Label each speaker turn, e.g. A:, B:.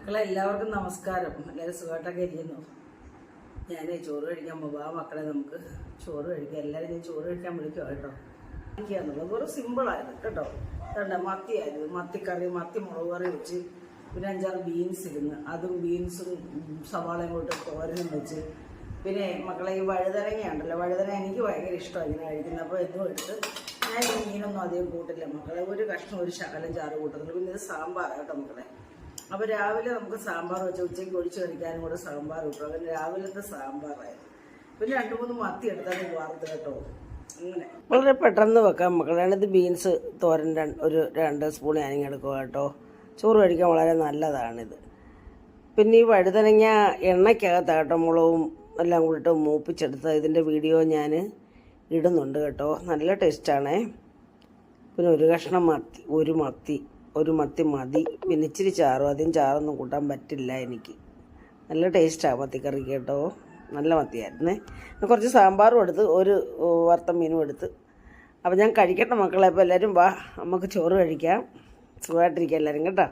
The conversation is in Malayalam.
A: മക്കളെ എല്ലാവർക്കും നമസ്കാരം. എല്ലാവരും സുഖമായിട്ടൊക്കെ ഇരിക്കുന്നു. ഞാൻ ചോറ് കഴിക്കാൻ പോകാം. മക്കളെ നമുക്ക് ചോറ് കഴിക്കാം. എല്ലാവരും ഞാൻ ചോറ് കഴിക്കാൻ വിളിക്കുക കേട്ടോ. കഴിക്കാന്നുള്ളത് ഒരു സിമ്പിളായിരുന്നു കേട്ടോ. കണ്ട മത്തിയായിരുന്നു, മത്തിക്കറി, മത്തി മുളക് കറി വെച്ച്, പിന്നെ 5-6 ബീൻസ് ഇരുന്ന് അതും ബീൻസും സവാളയും കൊണ്ട് തോരനും വെച്ച്, പിന്നെ മക്കളെ ഈ വഴുതനങ്ങയുണ്ടല്ലോ, വഴുതന എനിക്ക് ഭയങ്കര ഇഷ്ടമാണ് ഇങ്ങനെ കഴിക്കുന്നത്. അപ്പോൾ ഇതും എടുത്ത് ഞാൻ ഈ മീനൊന്നും അധികം കൂട്ടില്ല മക്കളെ. ഒരു കഷ്ണം ഒരു ശകലം ചാറ് കൂട്ടുന്നുള്ളൂ. പിന്നെ ഇത് സാമ്പാർ കേട്ടോ മക്കളെ. അപ്പോൾ രാവിലെ നമുക്ക് സാമ്പാർ വെച്ച് ഉച്ചയ്ക്ക് ഒഴിച്ച് കഴിക്കാനും കൂടെ സാമ്പാർ കിട്ടും. അങ്ങനെ രാവിലത്തെ സാമ്പാറായിരുന്നു. പിന്നെ 2-3 മത്തി എടുത്താൽ വാർത്ത് കേട്ടോ. അങ്ങനെ വളരെ പെട്ടെന്ന് വെക്കാം മക്കളെ. ഇത് ബീൻസ് തോരൻ ഒരു 2 സ്പൂൺ ഞാനിങ്ങനെ എടുക്കുക കേട്ടോ. ചോറ് കഴിക്കാൻ വളരെ നല്ലതാണിത്. പിന്നെ ഈ വഴുതനങ്ങ എണ്ണയ്ക്കകത്താട്ടോ മുളകും എല്ലാം കൂടിയിട്ട് മൂപ്പിച്ചെടുത്ത് ഇതിൻ്റെ വീഡിയോ ഞാൻ ഇടുന്നുണ്ട് കേട്ടോ. നല്ല ടേസ്റ്റാണേ. പിന്നെ ഒരു കഷ്ണം മത്തി, ഒരു മത്തി മതി. പിന്നെ ഇച്ചിരി ചാറും, അധികം ചാറൊന്നും കൂട്ടാൻ പറ്റില്ല എനിക്ക്. നല്ല ടേസ്റ്റാണ് മത്തിക്കറി കേട്ടോ. നല്ല മത്തിയായിരുന്നേ. കുറച്ച് സാമ്പാറും എടുത്ത് ഒരു വറുത്ത മീനും എടുത്ത്. അപ്പോൾ ഞാൻ കഴിക്കട്ടെ മക്കളെ. അപ്പോൾ എല്ലാവരും വാ, നമുക്ക് ചോറ് കഴിക്കാം. സുഖമായിട്ടിരിക്കാം എല്ലാവരും കേട്ടോ.